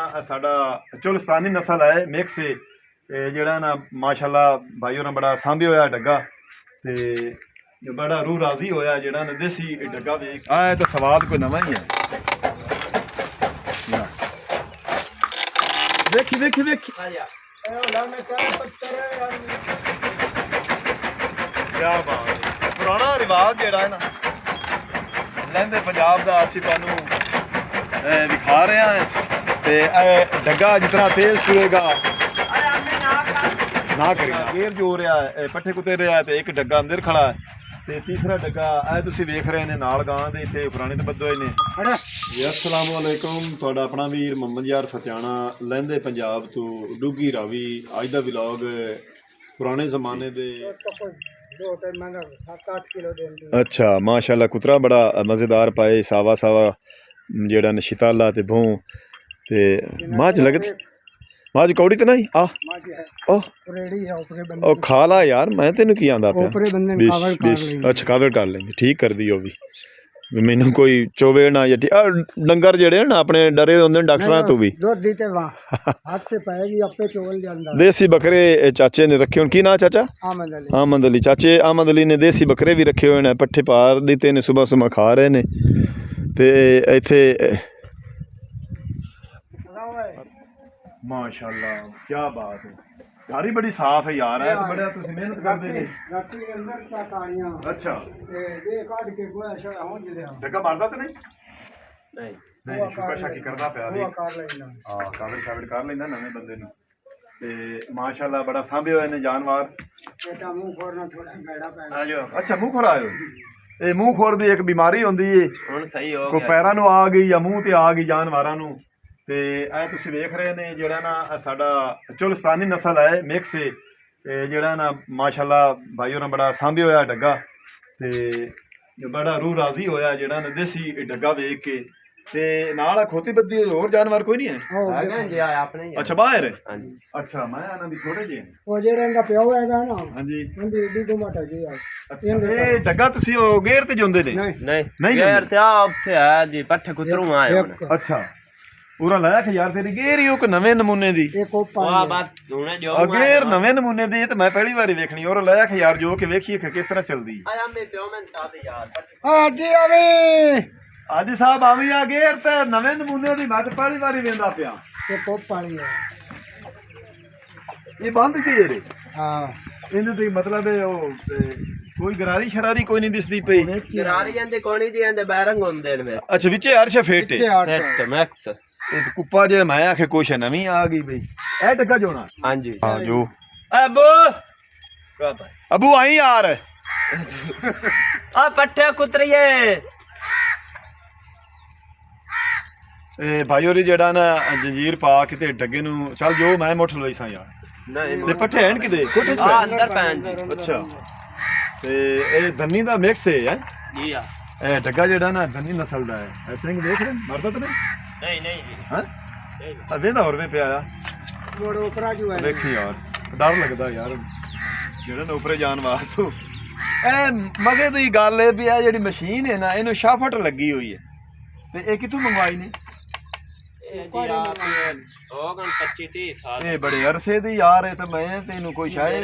ना साडा चोलिस्तानी नस्ल है मिक्स है जेड़ा ना माशाल्लाह भाई होरें बड़ा सांभे होया डग्गा ते बड़ा रूह राजी होया जेड़ा ना देसी डग्गा वेख आए तो स्वाद कोई नवा ही है। देखी देखी देखी क्या बात है। पुराना रिवाज जेड़ा है ना लहंदे पंजाब का असी तुहानू दिखा रहे हैं ते डग्गा जितना तेज छुएगा ना करेगा गेर जो रहा है पट्ठे कुतर रहा है तो एक डग्गा अंदर खड़ा है ते तीसरा डग्गा तुसीं वेख रहे ने नाल गां दे इत्थे पुराने तो बद्दे होए ने। अस्सलाम वालेकुम तुहाडा अपना वीर मोहम्मद यार फतियाना लहंदे पंजाब तो डुगी रावी अज दा व्लॉग पुराने जमाने दे। अच्छा माशाल्लाह कुतरा बड़ा मज़ेदार पाए सावा सावा जेड़ा नशीताला ते भों ते माज लगत माज कौड़ी तो नहीं ओ खा ला यार मैं तेन की आंदा पिया। अच्छा कावर कर लेंगे ठीक कर दी भी मैनू कोई चोवे ना या डंगर जेड़े ना अपने डरे होंदे डॉक्टरां तो भी देसी बकरे चाचे ने रखे की ना चाचा आमद अली चाचे आमद अली ने देसी बकरे भी रखे हुए ने पट्ठे पार दिते ने सुबह सुबह खा रहे ने ते इत्थे माशाल्लाह क्या बात है यार बड़ी साफ है यार है तो बड़ा तुसी मेहनत करदे ने राती अंदर ताड़ियां। अच्छा ते ये काट के गोया शा हो जिले डगा मारदा ते नहीं नहीं शुक्र शाकी करदा पिया वो कर लेना हां कावर शावर कर लेंदा नवे बंदे नु ते माशाल्लाह बड़ा सांभे होए ने जानवर बेटा मुंह खोर ना थोड़ा गड़ा पै आ जाओ। अच्छा मुंह खोर आयो ये मुंह खोर दी एक बीमारी होंदी है हुन सही हो गया को पैरां नु आ गई या मुंह ते आ गई जानवरां नु ते तुसीं वेख रहे ने जेड़ा ना साडा चोलिस्तानी नस्ल है मिक्स है जेड़ा ना माशाल्लाह भाई होरें बड़ा सांभे होया डग्गा ते बड़ा रूह राजी होया जेड़ा ना देसी डग्गा वेख के ते नाल खोती बद्दी होर जानवर कोई नहीं है अपने। अच्छा बाहर है अच्छा मैं आना भी थोड़े जे ओ जेड़ा इनका प्यो हैगा ना हां जी मंदी डी गुमाटा जी ये डग्गा तुसीं ओ गेर ते जोंदे ने नहीं गेर ते आ उत्थे है जी पट्ठे कुतरू आए। अच्छा पूरा लाया कि यार तेरी गेर ही को नवे नमूने दी गेर नवे नमूने दी ते मैं पहली बारी वेखनी और लाया कि यार जो कि वेखिए कि किस तरह चलदी आजी साहब आवी आ गेर ते नवे नमूने दी मैं ते पहली बारी वेंदा पिया ये कोप पानी है ये बंद की रे हां इने ते मतलब है ओ कोई गरारी शरारी कोई नहीं दिसदी पई गरारी आंदे कोणी जी आंदे बैरंग होंदे ने। अच्छा विचे अर्श फेटे नेट मैक्स ए कुप्पा जे मैं आखे कुछ नवी आ गई भाई ए डग्गा जोना हां जी हां जो अबू अबू आई यार आ पट्ठे कुतरिए ए भाई होरी जेड़ा ना जंजीर पा के ते डग्गे नु चल जो मैं मुठ लई सा यार नहीं ते पट्ठे हैं किदे कोठे आ अंदर पैन जी। अच्छा ते ए धन्नी दा मिक्स है जी हां ए डग्गा जेड़ा ना धन्नी नस्ल दा है ऐसे देख रहे मरदा तो नहीं नहीं जी हां नहीं वेंदा और वे पे आया मोड़ ऊपर जो है देखी यार डर लगदा यार जेड़ा ना ऊपर जानवर तो ए मजे दी गल है भी आ जेडी मशीन है ना इनु शाफट लगी हुई है ते ए कितों मंगवाई ने बड़े अरसे दी यार है तो मैं तेनू कोई शायद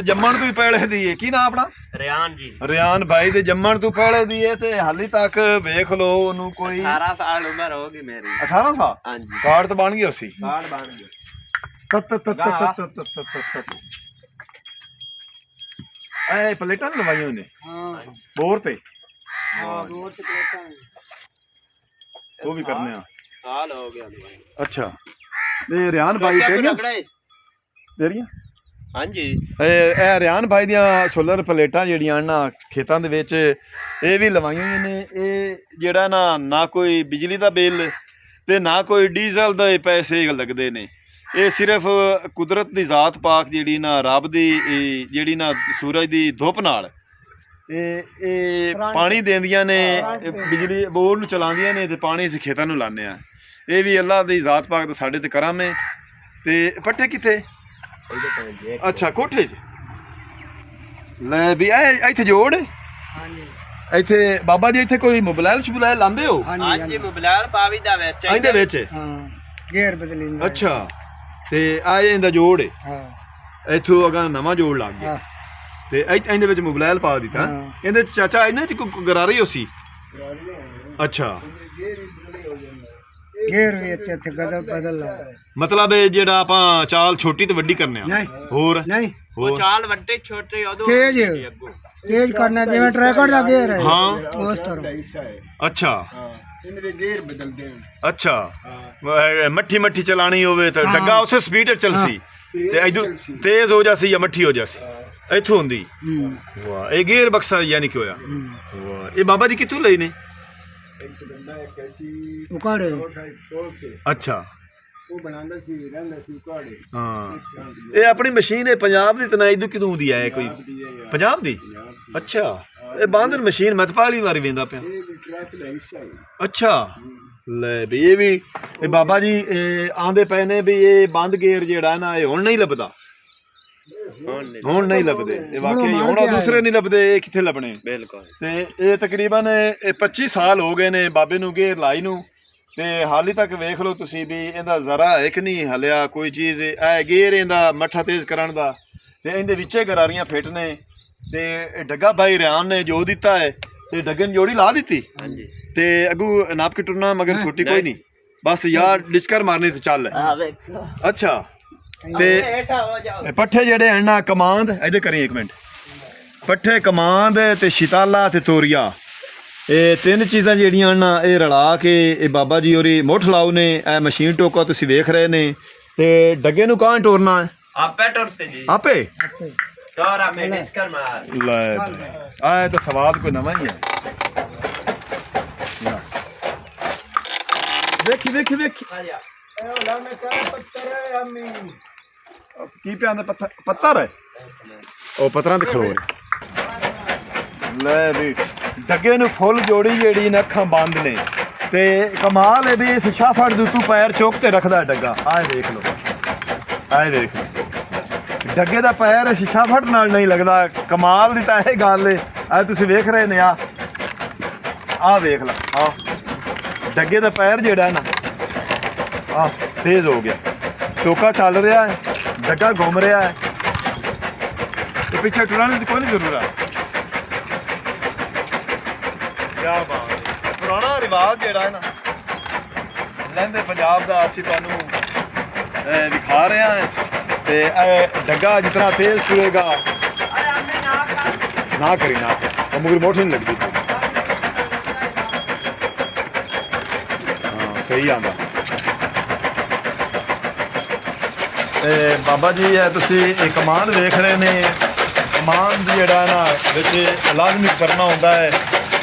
जम्मन तू पहले दी है की ना अपना रियान जी रियान भाई दे जम्मन तू पहले दी है ते हाली तक वेख लो ओनू कोई 18 साल उम्र होगी मेरी 18 साल हां जी कार्ड तो बन गया उसी कार्ड बन गया ए प्लेटां लवाई ने हां बोर पे हां बोर ते प्लेटां वो भी करने साल हो गया भाई। अच्छा ये रियान भाई तेरियां हां जी ए रियान भाई दियां सोलर प्लेटां जेड़ियां ना खेतां दे विच ए भी लवाईयां ने ए जेड़ा ना कोई बिजली दा बिल ते ना कोई डीजल दे पैसे लगदे ने ये सिर्फ कुदरत दी जात पाक जेड़ी ना रब दी जेड़ी ना सूरज दी धुप नाल पानी देंदियां ने बिजली बोर नूं चलांदियां ने ते पानी असीं खेतां नूं लाने आ ये भी अल्लाह दी जात पाक दा साडे ते करम है ते पट्ठे कित्थे अच्छा कोठे च ले भी इत्थे जोड़ हां जी ਇੱਥੇ ਬਾਬਾ ਜੀ ਇੱਥੇ ਕੋਈ ਮੋਬਾਈਲ ਸ਼ਬੂਲਾਇਲ ਲਾਉਂਦੇ ਹੋ? ਹਾਂਜੀ ਮੋਬਾਈਲ ਪਾਵੀ ਦਾ ਵਿੱਚ ਇਹਦੇ ਵਿੱਚ ਹਾਂ ਗੇਅਰ ਬਦਲੀ ਅੱਛਾ ਤੇ ਆ ਇਹਦਾ ਜੋੜ ਹੈ ਹਾਂ ਇੱਥੋਂ ਅਗਾ ਨਵਾਂ ਜੋੜ ਲੱਗ ਗਿਆ ਤੇ ਇਹਦੇ ਵਿੱਚ ਮੋਬਾਈਲ ਪਾ ਦਿੱਤਾ ਇਹਦੇ ਚ ਚਾਚਾ ਇਹਨਾਂ ਚ ਕੋਈ ਗਰਾਰੀ ਹੋ ਸੀ ਅੱਛਾ ਗੇਅਰ ਵੀ ਇੱਥੇ ਬਦਲ ਲਾ ਮਤਲਬ ਇਹ ਜਿਹੜਾ ਆਪਾਂ ਚਾਲ ਛੋਟੀ ਤੇ ਵੱਡੀ ਕਰਨੇ ਆ ਨਹੀਂ ਹੋਰ ਨਹੀਂ ਉਹ ਚਾਲ ਵੱਡੇ ਛੋਟੇ ਉਦੋਂ ਤੇਜ਼ ਕਰਨਾ ਜਿਵੇਂ ਟਰੈਕਰ ਦਾ ਗੇਅਰ ਹੈ ਹਾਂ ਉਸ ਤਰ੍ਹਾਂ ਅੱਛਾ ਇਹਨਾਂ ਦੇ ਗੇਅਰ ਬਦਲਦੇ ਅੱਛਾ ਮੱਠੀ ਚਲਾਣੀ ਹੋਵੇ ਤਾਂ ਡੱਗਾ ਉਸੇ ਸਪੀਡ ਤੇ ਚੱਲਸੀ ਤੇ ਇਦੋਂ ਤੇਜ਼ ਹੋ ਜਾਸੀ ਜਾਂ ਮੱਠੀ ਹੋ ਜਾਸੀ ਇੱਥੋਂ ਹੁੰਦੀ ਵਾਹ ਇਹ ਗੇਅਰ ਬਕਸਾ ਯਾਨੀ ਕਿ ਹੋਇਆ ਵਾਹ ਇਹ ਬਾਬਾ ਜੀ ਕਿੱਥੋਂ ਲਈ ਨੇ ਉਕਾੜੇ ਅੱਛਾ ਉਹ ਬਣਾਉਂਦਾ ਸੀ ਰਹਿੰਦਾ ਸੀ ਉਕਾੜੇ ਹਾਂ ਇਹ ਆਪਣੀ ਮਸ਼ੀਨ ਹੈ ਪੰਜਾਬ ਦੀ ਤਨਾਈ ਤੋਂ ਕਿਦੋਂ ਦੀ ਆਏ ਕੋਈ ਪੰਜਾਬ ਦੀ ਅੱਛਾ ਇਹ ਬਾਂਦਰ ਮਸ਼ੀਨ ਮਤਪਾਲੀ ਵਾਰੀ ਵੇਂਦਾ ਪਿਆ ਅੱਛਾ ਲੈ ਵੀ ਇਹ ਬਾਬਾ ਜੀ ਆਂਦੇ ਪਏ ਨੇ ਵੀ ਇਹ ਬੰਦ ਗੇਰ ਜਿਹੜਾ ਨਾ ਇਹ ਹੁਣ ਨਹੀਂ ਲੱਭਦਾ ਹੁਣ ਨਹੀਂ ਲੱਭਦੇ ਇਹ ਵਾਕਈ ਹੁਣ ਦੂਸਰੇ ਨਹੀਂ ਲੱਭਦੇ ਇਹ ਕਿੱਥੇ ਲੱਭਣੇ ਬਿਲਕੁਲ ਤੇ ਇਹ ਤਕਰੀਬਨ 25 ਸਾਲ ਹੋ ਗਏ ਨੇ ਬਾਬੇ ਨੂੰ ਗੇਰ ਲਾਈ ਨੂੰ ਤੇ ਹਾਲੀ ਤੱਕ ਵੇਖ ਲਓ ਤੁਸੀਂ ਵੀ ਇਹਦਾ ਜ਼ਰਾ ਇੱਕ ਨਹੀਂ ਹਲਿਆ ਕੋਈ ਚੀਜ਼ ਇਹ ਗੇਰ ਇਹਦਾ ਮੱਠਾ ਤੇਜ਼ ਕਰਨ ਦਾ ਤੇ ਇਹਦੇ ਵਿੱਚੇ ਗਰਾਰੀਆਂ ਫਿੱਟ ਨੇ ਤੇ ਡੱਗਾ ਭਾਈ ਰਿਆਨ ਨੇ ਜੋ ਦਿੱਤਾ ਹੈ ਤੇ ਡੱਗੇ ਨੂੰ ਜੋੜੀ ਲਾ ਦਿੱਤੀ ਤੇ ਅੱਗੂ ਨਾਪ ਕੇ ਟੁਰਨਾ ਮਗਰ ਛੋਟੀ ਕੋਈ ਨਹੀਂ ਬਸ ਯਾਰ ਡਿਸਕਰ ਮਾਰਨੀ ਤੇ ਚੱਲ ਅੱਛਾ ਤੇ ਪੱਠੇ ਜਿਹੜੇ ਹਨ ਨਾ ਕਮਾਂਦ ਇਹਦੇ ਕਰੀ ਇੱਕ ਮਿੰਟ ਪੱਠੇ ਕਮਾਂਦ ਤੇ ਸ਼ਿਤਾਲਾ ਤੇ ਤੋਰੀਆ ਇਹ ਤਿੰਨ ਚੀਜ਼ਾਂ ਜਿਹੜੀਆਂ ਹਨ ਨਾ ਇਹ ਰਲਾ ਕੇ ਇਹ ਬਾਬਾ ਜੀ ਹੋਰੀ ਮੁੱਠ ਲਾਉ ਨੇ ਇਹ ਮਸ਼ੀਨ ਟੋਕਾ ਤੁਸੀਂ ਵੇਖ ਰਹੇ ਨੇ ਤੇ ਡੱਗੇ ਨੂੰ ਕਾਂ ਟੋਰਨਾ ਹੈ ਆਪੇ ਟੋਰਤੇ ਜੀ ਆਪੇ ਤੋਰਾ ਮੈਂ ਡਿਸਕਰ ਮਾਰ ਲੈ ਆਏ ਤਾਂ ਸਵਾਦ ਕੋਈ ਨਵਾਂ ਹੀ ਹੈ ਵੇਖੀ ਕੀ ਪਿਆ ਦਾ ਪੱਥਰ ਹੈ ਉਹ ਪੱਥਰਾਂ ਤੇ ਖਲੋ ਲੈ ਵੀ ਡੱਗੇ ਨੂੰ ਫੁੱਲ ਜੋੜੀ ਜਿਹੜੀ ਨੇ ਅੱਖਾਂ ਬੰਦ ਨੇ ਤੇ ਕਮਾਲ ਹੈ ਵੀ ਇਸ ਸ਼ਾਫੜ ਦੇ ਤੂੰ ਪੈਰ ਚੁੱਕ ਤੇ ਰੱਖਦਾ ਡੱਗਾ ਆਹ ਦੇਖ ਲਓ ਆਹ ਦੇਖ ਡੱਗੇ ਦਾ ਪੈਰ ਸ਼ੀਸ਼ਾ ਫੜ ਨਾਲ ਨਹੀਂ ਲੱਗਦਾ ਕਮਾਲ ਦੀ ਤਾਂ ਇਹ ਗੱਲ ਹੈ ਆ ਤੁਸੀਂ ਵੇਖ ਰਹੇ ਨੇ ਆ ਵੇਖ ਲਾ ਆ ਡੱਗੇ ਦਾ ਪੈਰ ਜਿਹੜਾ ਨਾ ਆ ਤੇਜ਼ ਹੋ ਗਿਆ ਟੋਕਾ ਚੱਲ ਰਿਹਾ ਹੈ ਡੱਗਾ ਘੁੰਮ ਰਿਹਾ ਹੈ ਤੇ ਪਿੱਛੇ ਟੁਰਾਣੇ ਦੀ ਕੋਈ ਨਹੀਂ ਜ਼ਰੂਰਤ ਕਿਆ ਬਾਤ ਹੈ ਪੁਰਾਣਾ ਰਿਵਾਜ ਜਿਹੜਾ ਹੈ ਨਾ ਲਹਿੰਦੇ ਪੰਜਾਬ ਦਾ ਅਸੀਂ ਤੁਹਾਨੂੰ ਦਿਖਾ ਰਹੇ ਹਾਂ ਤੇ ਇਹ ਡੱਗਾ ਜਿਤਨਾ ਤੇਲ ਚੁਏਗਾ ਨਾ ਕਰੀ ਨਾ ਮਗਰ ਮੋਟਰ ਨਹੀਂ ਲੱਗਦੀ ਹਾਂ ਸਹੀ ਆਂਦਾ ਬਾਬਾ ਜੀ ਹੈ ਤੁਸੀਂ ਇਹ ਕਮਾਂਡ ਵੇਖ ਰਹੇ ਨੇ ਕਮਾਂਡ ਜਿਹੜਾ ਨਾ ਵਿੱਚ ਲਾਜ਼ਮੀ ਕਰਨਾ ਹੁੰਦਾ ਹੈ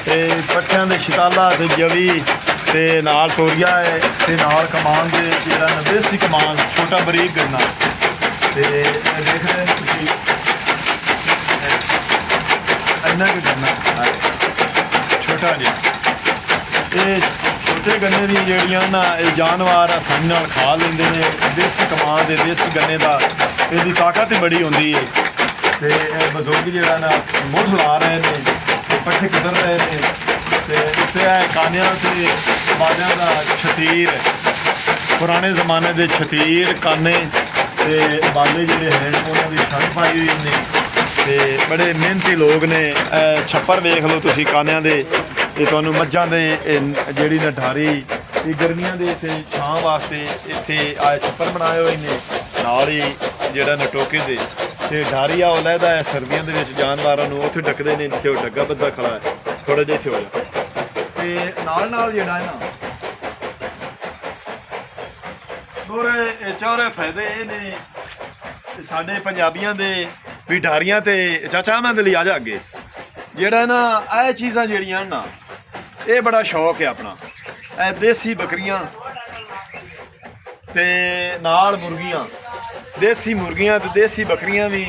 ਤੇ ਪੱਠਿਆਂ ਦੇ ਸ਼ਿਤਾਲਾ ਤੇ ਜਵੀ ਤੇ ਨਾਲ ਤੋਰੀਆ ਹੈ ਤੇ ਨਾਲ ਕਮਾਂਡ ਦੇ ਜਿਹੜਾ ਨਾ ਦੇਸੀ ਕਮਾਂਡ ਛੋਟਾ ਬਰੀਕ ਕਰਨਾ ਤੇ ਦੇਖ ਰਹੇ ਨੇ ਤੁਸੀਂ ਇੰਨਾ ਕੁ ਕਰਨਾ ਛੋਟਾ ਜਿਹਾ ਇਹ ਛੋਟੇ ਗੰਨੇ ਦੀ ਜਿਹੜੀਆਂ ਨਾ ਇਹ ਜਾਨਵਰ ਆਸਾਨੀ ਨਾਲ ਖਾ ਲੈਂਦੇ ਨੇ ਦੇਸੀ ਕਮਾਂਡ ਦੇ ਦੇਸੀ ਗੰਨੇ ਦਾ ਇਹਦੀ ਤਾਕਤ ਹੀ ਬੜੀ ਹੁੰਦੀ ਹੈ ਤੇ ਇਹ ਬਜ਼ੁਰਗ ਜਿਹੜਾ ਨਾ ਮੁੱਢ ਲਾ ਰਹੇ ਨੇ ਤੇ ਪੱਠੇ ਕੁਦਰ ਰਹੇ ਨੇ ਤੇ ਇੱਥੇ ਕਾਨਿਆਂ ਤੇ ਬਾਲਿਆਂ ਦਾ ਛਤੀਰ ਪੁਰਾਣੇ ਜ਼ਮਾਨੇ ਦੇ ਛਤੀਰ ਕਾਨੇ ਤੇ ਬਾਲੇ ਜਿਹੜੇ ਹਨ ਉਹਨਾਂ ਦੀ ਛੱਤ ਪਾਈ ਹੋਈ ਨੇ ਤੇ ਬੜੇ ਮਿਹਨਤੀ ਲੋਕ ਨੇ ਛੱਪਰ ਵੇਖ ਲਓ ਤੁਸੀਂ ਕਾਨਿਆਂ ਦੇ ਤੇ ਤੁਹਾਨੂੰ ਮੱਝਾਂ ਦੇ ਜਿਹੜੀ ਨਠਾਰੀ ਇਹ ਗਰਮੀਆਂ ਦੇ ਇੱਥੇ ਛਾਂ ਵਾਸਤੇ ਇੱਥੇ ਆ ਛੱਪਰ ਬਣਾਏ ਹੋਏ ਨੇ ਨਾਲ ਹੀ ਜਿਹੜਾ ਨਟੋਕੇ ਦੇ ਤੇ ਢਾਰੀਆ ਉਹ ਲੈਦਾ ਹੈ ਸਰਦੀਆਂ ਦੇ ਵਿੱਚ ਜਾਨਵਰਾਂ ਨੂੰ ਉੱਥੇ ਡੱਕਦੇ ਨੇ ਜਿੱਥੇ ਉਹ ਡੱਗਾ ਬੱਦਾ ਖੜਾ ਹੈ ਥੋੜਾ ਜਿਹਾ ਇੱਥੇ ਹੋ ਜਾ ਤੇ ਨਾਲ ਜਿਹੜਾ ਹੈ ਨਾ ਦੋਰੇ ਚੌਰੇ ਫਾਇਦੇ ਇਹ ਨੇ ਸਾਡੇ ਪੰਜਾਬੀਆਂ ਦੇ ਵੀ ਢਾਰੀਆਂ ਤੇ ਚਾਚਾ ਮੈਂ ਦੇ ਲਈ ਆ ਜਾ ਅੱਗੇ ਜਿਹੜਾ ਨਾ ਇਹ ਚੀਜ਼ਾਂ ਜਿਹੜੀਆਂ ਨਾ ਇਹ ਬੜਾ ਸ਼ੌਕ ਹੈ ਆਪਣਾ ਇਹ ਦੇਸੀ ਬੱਕਰੀਆਂ ਤੇ ਨਾਲ ਮੁਰਗੀਆਂ ਦੇਸੀ ਮੁਰਗੀਆਂ ਤੇ ਦੇਸੀ ਬੱਕਰੀਆਂ ਵੀ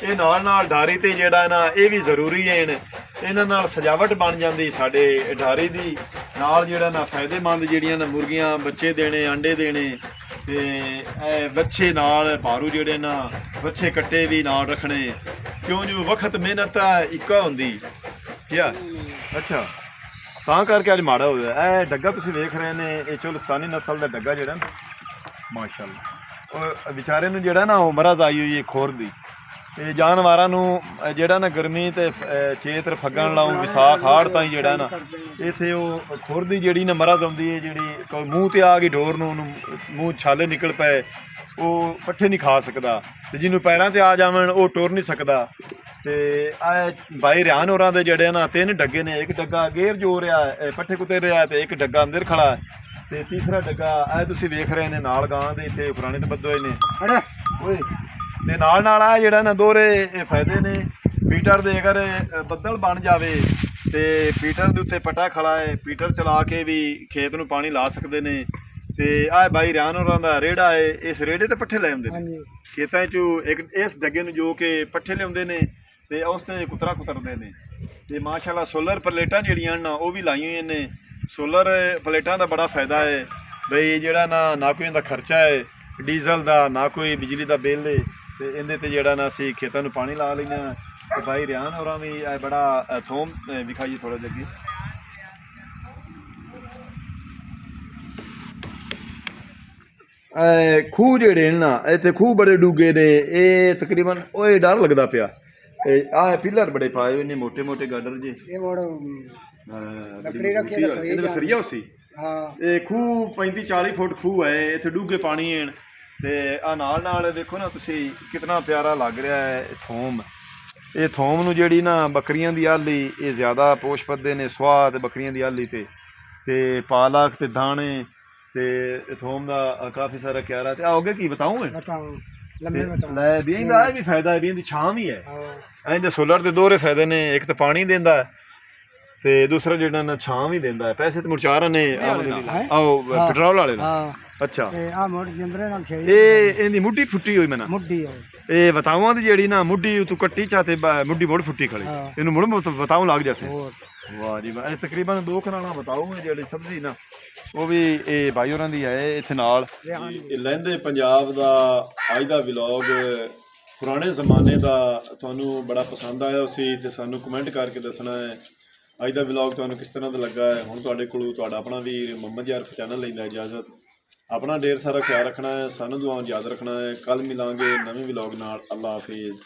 ਇਹ ਨਾਲ ਢਾਰੀ ਤੇ ਜਿਹੜਾ ਨਾ ਇਹ ਵੀ ਜ਼ਰੂਰੀ ਹੈ ਇਹਨਾਂ ਨਾਲ ਸਜਾਵਟ ਬਣ ਜਾਂਦੀ ਸਾਡੇ ਢਾਰੀ ਦੀ ਨਾਲ ਜਿਹੜਾ ਨਾ ਫਾਇਦੇਮੰਦ ਜਿਹੜੀਆਂ ਨਾ ਮੁਰਗੀਆਂ ਬੱਚੇ ਦੇਣੇ ਆਂਡੇ ਦੇਣੇ ਤੇ ਇਹ ਬੱਚੇ ਨਾਲ ਭਾਰੂ ਜਿਹੜੇ ਨਾ ਬੱਚੇ ਕੱਟੇ ਵੀ ਨਾਲ ਰੱਖਣੇ ਕਿਉਂ ਜੋ ਵਕਤ ਮਿਹਨਤ ਇੱਕਾ ਹੁੰਦੀ ਕਿਆ ਅੱਛਾ, ਤਾਂ ਕਰਕੇ ਅੱਜ ਮਾੜਾ ਹੋ ਗਿਆ। ਇਹ ਡੱਗਾ ਤੁਸੀਂ ਵੇਖ ਰਹੇ ਨੇ, ਇਹ ਚੁਲਸਤਾਨੀ ਨਸਲ ਦਾ ਡੱਗਾ ਜਿਹੜਾ ਨਾ, ਮਾਸ਼ਾਅੱਲਾ, ਉਹ ਵਿਚਾਰੇ ਨੂੰ ਜਿਹੜਾ ਨਾ ਉਹ ਮਰਜ਼ ਆਈ ਹੋਈ ਹੈ ਖੋਰ ਦੀ। ਇਹ ਜਾਨਵਰਾਂ ਨੂੰ ਜਿਹੜਾ ਨਾ ਗਰਮੀ ਤੇ ਚੇਤ ਫੱਗਣ ਲਾਉਂ ਵਿਸਾਖ ਹਾੜ ਤਾਈਂ ਜਿਹੜਾ ਨਾ ਇੱਥੇ ਉਹ ਖੁਰ ਦੀ ਜਿਹੜੀ ਨਾ ਮਰਜ਼ ਆਉਂਦੀ ਹੈ, ਜਿਹੜੀ ਕੋਈ ਮੂੰਹ ਤੇ ਆ ਗਈ ਢੋਰ ਨੂੰ, ਉਹਨੂੰ ਮੂੰਹ ਛਾਲੇ ਨਿਕਲ ਪਏ, ਉਹ ਪੱਠੇ ਨਹੀਂ ਖਾ ਸਕਦਾ, ਤੇ ਜਿਹਨੂੰ ਪੈਰਾਂ ਤੇ ਆ ਜਾਵਣ ਉਹ ਟੁਰ ਨਹੀਂ ਸਕਦਾ। ਤੇ ਆ ਭਾਈ ਰਿਆਨ ਹੋਰਾਂ ਦੇ ਜਿਹੜੇ ਨਾ 3 ਡੱਗੇ ਨੇ, ਇੱਕ ਡੱਗਾ ਗੇਰ ਜੋ ਰਿਹਾ ਪੱਠੇ ਕੁੱਤੇ ਰਿਹਾ, ਤੇ ਇੱਕ ਡੱਗਾ ਅੰਦਰ ਖੜਾ ਹੈ, ਤੇ ਤੀਸਰਾ ਡੱਗਾ ਇਹ ਤੁਸੀਂ ਵੇਖ ਰਹੇ ਨੇ ਨਾਲ ਗਾਂ ਦੇ ਇੱਥੇ ਪੁਰਾਣੇ ਤੇ ਬੱਧੇ ਹੋਏ ਨੇ ਓਏ। ਤੇ ਨਾਲ ਆ ਜਿਹੜਾ ਨਾ ਦੋਹਰੇ ਫਾਇਦੇ ਨੇ ਪੀਟਰ ਦੇ। ਅਗਰ ਬੱਦਲ ਬਣ ਜਾਵੇ ਤੇ ਪੀਟਰ ਦੇ ਉੱਤੇ ਪਟਾ ਖੜਾ ਹੈ, ਪੀਟਰ ਚਲਾ ਕੇ ਵੀ ਖੇਤ ਨੂੰ ਪਾਣੀ ਲਾ ਸਕਦੇ ਨੇ। ਤੇ ਆਹ ਬਾਈ ਰਿਆਨ ਹੋਰਾਂ ਦਾ ਰੇੜਾ ਹੈ, ਇਸ ਰੇੜੇ ਤੇ ਪੱਠੇ ਲੈ ਆਉਂਦੇ ਨੇ ਖੇਤਾਂ 'ਚੋਂ, ਇੱਕ ਇਸ ਡੱਗੇ ਨੂੰ ਜੋ ਕਿ ਪੱਠੇ ਲਿਆਉਂਦੇ ਨੇ ਤੇ ਉਸ ਤੇ ਕੁਤਰਾ ਕੁਤਰਦੇ ਨੇ। ਤੇ ਮਾਸ਼ਾਅੱਲਾ ਸੋਲਰ ਪਲੇਟਾਂ ਜਿਹੜੀਆਂ ਨਾ ਉਹ ਵੀ ਲਾਈਆਂ ਹੋਈਆਂ ਨੇ। ਸੋਲਰ ਪਲੇਟਾਂ ਦਾ ਬੜਾ ਫਾਇਦਾ ਹੈ ਬਈ, ਜਿਹੜਾ ਨਾ ਕੋਈ ਇਹਦਾ ਖਰਚਾ ਹੈ ਡੀਜ਼ਲ ਦਾ, ਨਾ ਕੋਈ ਬਿਜਲੀ ਦਾ ਬਿੱਲ ਹੈ, ਤੇ ਇਹਦੇ ਤੇ ਜਿਹੜਾ ਨਾ ਅਸੀਂ ਖੇਤਾਂ ਨੂੰ ਪਾਣੀ ਲਾ ਲੈਂਦੇ ਹਾਂ। ਤੇ ਬਾਈ ਰਿਆਨ ਹੋਰਾਂ ਵੀ ਬੜਾ ਥੋਮ ਵਿਖਾਈਏ ਥੋੜਾ ਜਿਹਾ ਅੱਗੇ। ਖੂਹ ਜਿਹੜੇ ਨੇ ਨਾ ਇੱਥੇ, ਖੂਹ ਬੜੇ ਡੂੰਘੇ ਨੇ, ਇਹ ਤਕਰੀਬਨ ਉਹ ਡਰ ਲੱਗਦਾ ਪਿਆ। ਆਹ ਪਿਲਰ ਬੜੇ ਪਾਏ ਹੋਏ ਨੇ, ਮੋਟੇ ਮੋਟੇ ਗਾਡਰ ਜੇ, ਇਹ ਮੋੜ ਲੱਕੜੀ ਰੱਖੀ ਇਹਦੇ ਵਿੱਚ ਸਰੀਆ ਸੀ। ਇਹ ਖੂਹ 35-40 ਫੁੱਟ ਖੂਹ ਹੈ, ਇੱਥੇ ਡੂੰਘੇ ਪਾਣੀ ਹੈ। ਤੇ ਆ ਨਾਲ ਦੇਖੋ ਨਾ ਤੁਸੀਂ, ਕਿਤਨਾ ਪਿਆਰਾ ਲੱਗ ਰਿਹਾ ਹੈ ਥੋਮ। ਇਹ ਥੋਮ ਨੂੰ ਜਿਹੜੀ ਨਾ ਬੱਕਰੀਆਂ ਦੀ ਆਲੀ, ਇਹ ਜ਼ਿਆਦਾ ਪੋਸ਼ ਪੱਦੇ ਨੇ ਸੁਆਹ ਤੇ ਬੱਕਰੀਆਂ ਦੀ ਆਲੀ ਤੇ ਪਾਲਕ ਤੇ ਦਾਣੇ ਤੇ ਥੋਮ ਦਾ ਕਾਫੀ ਸਾਰਾ ਕਿਆਰਾ। ਤੇ ਆਓਗੇ ਕੀ ਬਤਾऊं ਲੈ ਵੀ ਇਹਦਾ ਵੀ ਫਾਇਦਾ ਹੈ, ਵੀ ਇਹਦੀ ਛਾਂ ਵੀ ਹੈ। ਇਹਦੇ ਸੋਲਰ ਦੇ ਦੋਹਰੇ ਫਾਇਦੇ ਨੇ, ਇੱਕ ਤਾਂ ਪਾਣੀ ਦਿੰਦਾ ਤੇ ਦੂਸਰਾ ਜਿਹੜਾ ਨਾ ਛਾਂ ਵੀ ਦਿੰਦਾ ਹੈ। ਪੈਸੇ ਤੇ ਮੁਰਚਾਰਾਂ ਨੇ ਆਓ ਪੈਟਰੋਲ ਵਾਲੇ ਨੇ। ਅੱਛਾ, ਇਹ ਇਹਦੀ ਮੁੱਢੀ ਫੁੱਟੀ ਹੋਈ ਮੈਨਾਂ ਇਹ ਵਤਾਵਾਂ ਦੀ ਜਿਹੜੀ ਨਾ ਮੁੱਢੀ ਤੂੰ ਕੱਟੀ ਚਾਤੇ ਮੁੱਢੀ ਮੁੜ ਫੁੱਟੀ ਖੜੀ, ਇਹਨੂੰ ਮੁੜ ਵਤਾਉ ਲੱਗ ਜਾਸੇ। ਵਾਹ ਜੀ ਵਾਹ। ਇਹ ਤਕਰੀਬਨ 2 ਕਨਾਲਾਂ ਵਤਾਉ ਜਿਹੜੀ ਸਬਜ਼ੀ ਨਾ ਉਹ ਵੀ ਇਹ ਭਾਈ ਹੋਰਾਂ ਦੀ ਹੈ ਇੱਥੇ ਨਾਲ। ਇਹ ਲਹਿੰਦੇ ਪੰਜਾਬ ਦਾ ਅੱਜ ਦਾ ਵਲੌਗ ਪੁਰਾਣੇ ਜ਼ਮਾਨੇ ਦਾ ਤੁਹਾਨੂੰ ਬੜਾ ਪਸੰਦ ਆਇਆ ਸੀ, ਤੇ ਸਾਨੂੰ ਕਮੈਂਟ ਕਰਕੇ ਦੱਸਣਾ ਹੈ ਅੱਜ ਦਾ ਵਲੌਗ ਤੁਹਾਨੂੰ ਕਿਸ ਤਰ੍ਹਾਂ ਦਾ ਲੱਗਾ ਹੈ। ਹੁਣ ਤੁਹਾਡੇ ਕੋਲੋਂ ਤੁਹਾਡਾ ਆਪਣਾ ਵੀਰ ਮੁਹੰਮਦ ਯਾਰਫ ਚੈਨਲ ਲੈਂਦਾ ਇਜਾਜ਼ਤ। ਆਪਣਾ ਢੇਰ ਸਾਰਾ ਖਿਆਲ ਰੱਖਣਾ ਹੈ, ਸਾਨੂੰ ਦੁਆਵਾਂ ਯਾਦ ਰੱਖਣਾ ਹੈ। ਕੱਲ ਮਿਲਾਂਗੇ ਨਵੇਂ ਵਲੌਗ ਨਾਲ। ਅੱਲਾ ਹਾਫਿਜ਼।